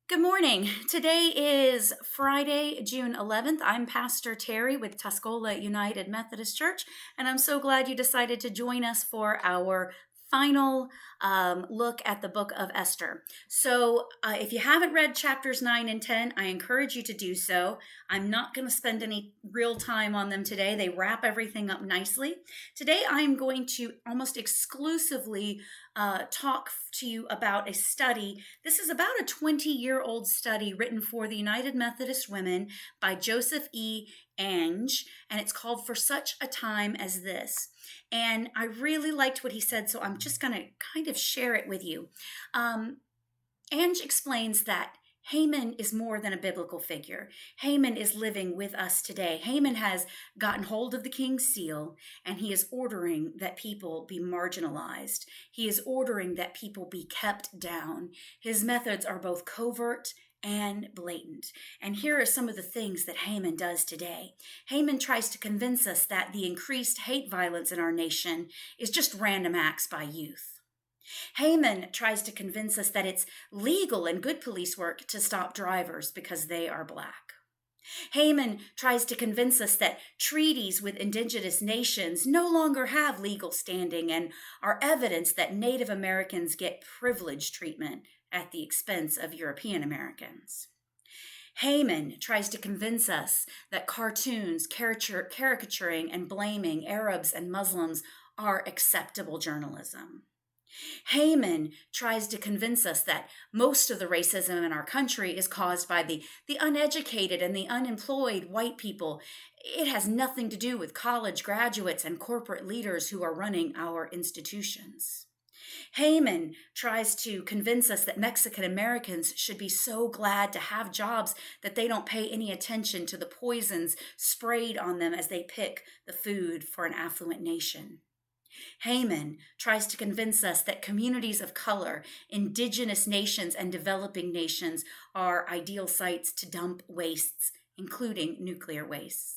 Good morning. Today is Friday, June 11th. I'm Pastor Terry with Tuscola United Methodist Church, and I'm so glad you decided to join us for our final look at the book of Esther. So, if you haven't read chapters 9 and 10, I encourage you to do so. I'm not going to spend any real time on them today. They wrap everything up nicely. Today, I'm going to almost exclusively talk to you about a study. This is about a 20-year-old study written for the United Methodist Women by Joseph E. Ange, and it's called For Such a Time as This. And I really liked what he said, so I'm just going to kind of share it with you. Ange explains that Haman is more than a biblical figure. Haman is living with us today. Haman has gotten hold of the king's seal, and he is ordering that people be marginalized. He is ordering that people be kept down. His methods are both covert and blatant. And here are some of the things that Haman does today. Haman tries to convince us that the increased hate violence in our nation is just random acts by youth. Haman tries to convince us that it's legal and good police work to stop drivers because they are Black. Haman tries to convince us that treaties with indigenous nations no longer have legal standing and are evidence that Native Americans get privileged treatment at the expense of European Americans. Haman tries to convince us that cartoons caricaturing and blaming Arabs and Muslims are acceptable journalism. Haman tries to convince us that most of the racism in our country is caused by the uneducated and the unemployed white people. It has nothing to do with college graduates and corporate leaders who are running our institutions. Haman tries to convince us that Mexican Americans should be so glad to have jobs that they don't pay any attention to the poisons sprayed on them as they pick the food for an affluent nation. Haman tries to convince us that communities of color, indigenous nations, and developing nations are ideal sites to dump wastes, including nuclear wastes.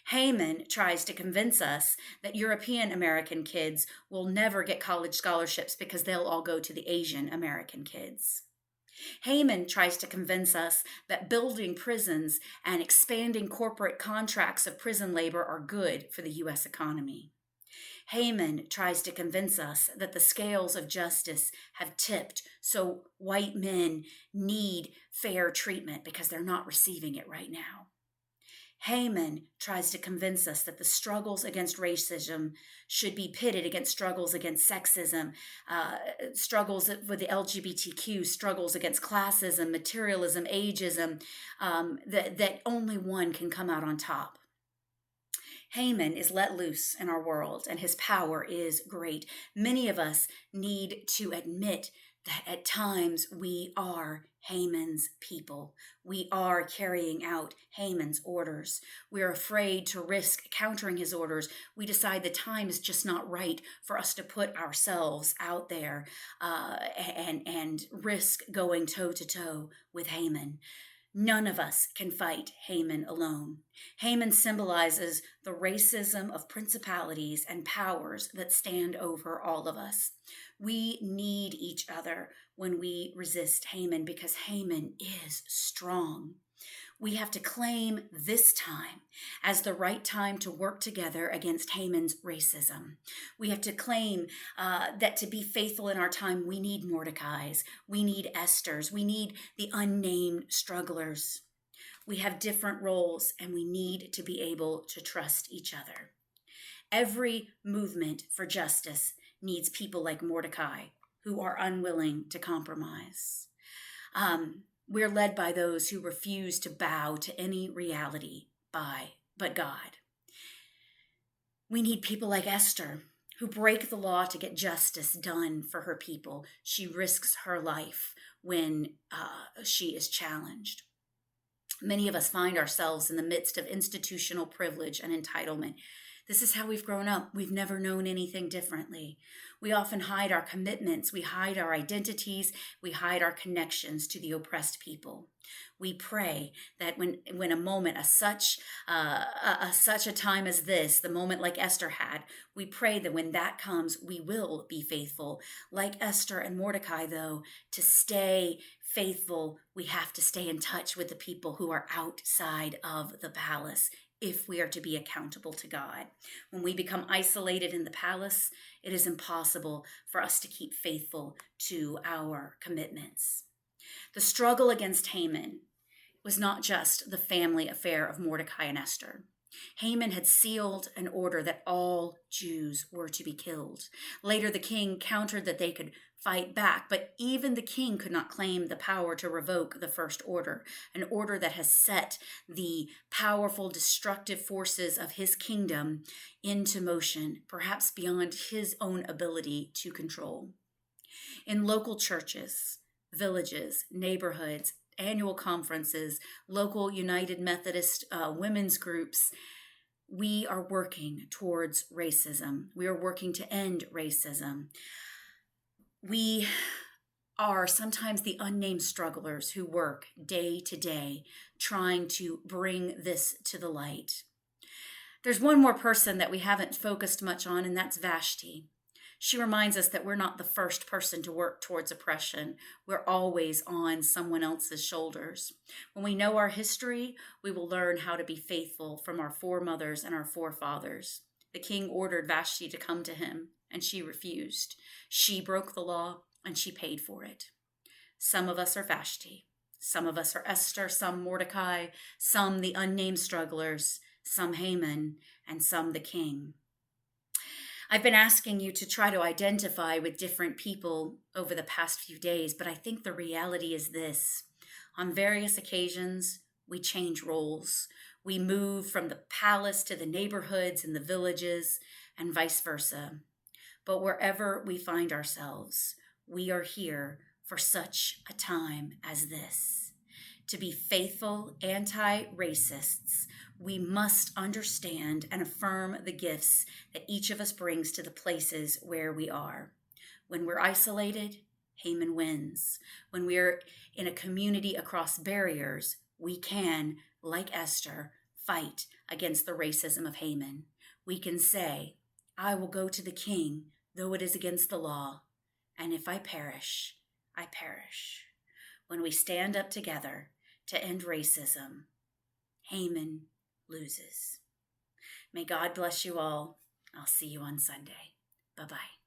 Haman tries to convince us that European American kids will never get college scholarships because they'll all go to the Asian American kids. Haman tries to convince us that building prisons and expanding corporate contracts of prison labor are good for the U.S. economy. Haman tries to convince us that the scales of justice have tipped, so white men need fair treatment because they're not receiving it right now. Haman tries to convince us that the struggles against racism should be pitted against struggles against sexism, struggles with the LGBTQ, struggles against classism, materialism, ageism, that only one can come out on top. Haman is let loose in our world, and his power is great. Many of us need to admit that at times we are Haman's people. We are carrying out Haman's orders. We're afraid to risk countering his orders. We decide the time is just not right for us to put ourselves out there and risk going toe to toe with Haman. None of us can fight Haman alone. Haman symbolizes the racism of principalities and powers that stand over all of us. We need each other when we resist Haman because Haman is strong. We have to claim this time as the right time to work together against Haman's racism. We have to claim that to be faithful in our time, we need Mordecai's, we need Esther's, we need the unnamed strugglers. We have different roles and we need to be able to trust each other. Every movement for justice needs people like Mordecai who are unwilling to compromise. We're led by those who refuse to bow to any reality but God. We need people like Esther who break the law to get justice done for her people. She risks her life when she is challenged. Many of us find ourselves in the midst of institutional privilege and entitlement. This is how we've grown up. We've never known anything differently. We often hide our commitments. We hide our identities. We hide our connections to the oppressed people. We pray that when a moment, such a time as this, the moment like Esther had, we pray that when that comes, we will be faithful. Like Esther and Mordecai, though, to stay faithful, we have to stay in touch with the people who are outside of the palace if we are to be accountable to God. When we become isolated in the palace, it is impossible for us to keep faithful to our commitments. The struggle against Haman was not just the family affair of Mordecai and Esther. Haman had sealed an order that all Jews were to be killed. Later, the king countered that they could fight back, but even the king could not claim the power to revoke the first order, an order that has set the powerful, destructive forces of his kingdom into motion, perhaps beyond his own ability to control. In local churches, villages, neighborhoods, annual conferences, local United Methodist women's groups, we are working towards racism. We are working to end racism. We are sometimes the unnamed strugglers who work day to day trying to bring this to the light. There's one more person that we haven't focused much on, and that's Vashti. She reminds us that we're not the first person to work towards oppression. We're always on someone else's shoulders. When we know our history, we will learn how to be faithful from our foremothers and our forefathers. The king ordered Vashti to come to him, and she refused. She broke the law, and she paid for it. Some of us are Vashti. Some of us are Esther, some Mordecai, some the unnamed strugglers, some Haman, and some the king. I've been asking you to try to identify with different people over the past few days, but I think the reality is this. On various occasions, we change roles. We move from the palace to the neighborhoods and the villages, and vice versa. But wherever we find ourselves, we are here for such a time as this. To be faithful anti-racists, we must understand and affirm the gifts that each of us brings to the places where we are. When we're isolated, Haman wins. When we're in a community across barriers, we can, like Esther, fight against the racism of Haman. We can say, I will go to the king, though it is against the law, and if I perish, I perish. When we stand up together to end racism, Haman loses. May God bless you all. I'll see you on Sunday. Bye-bye.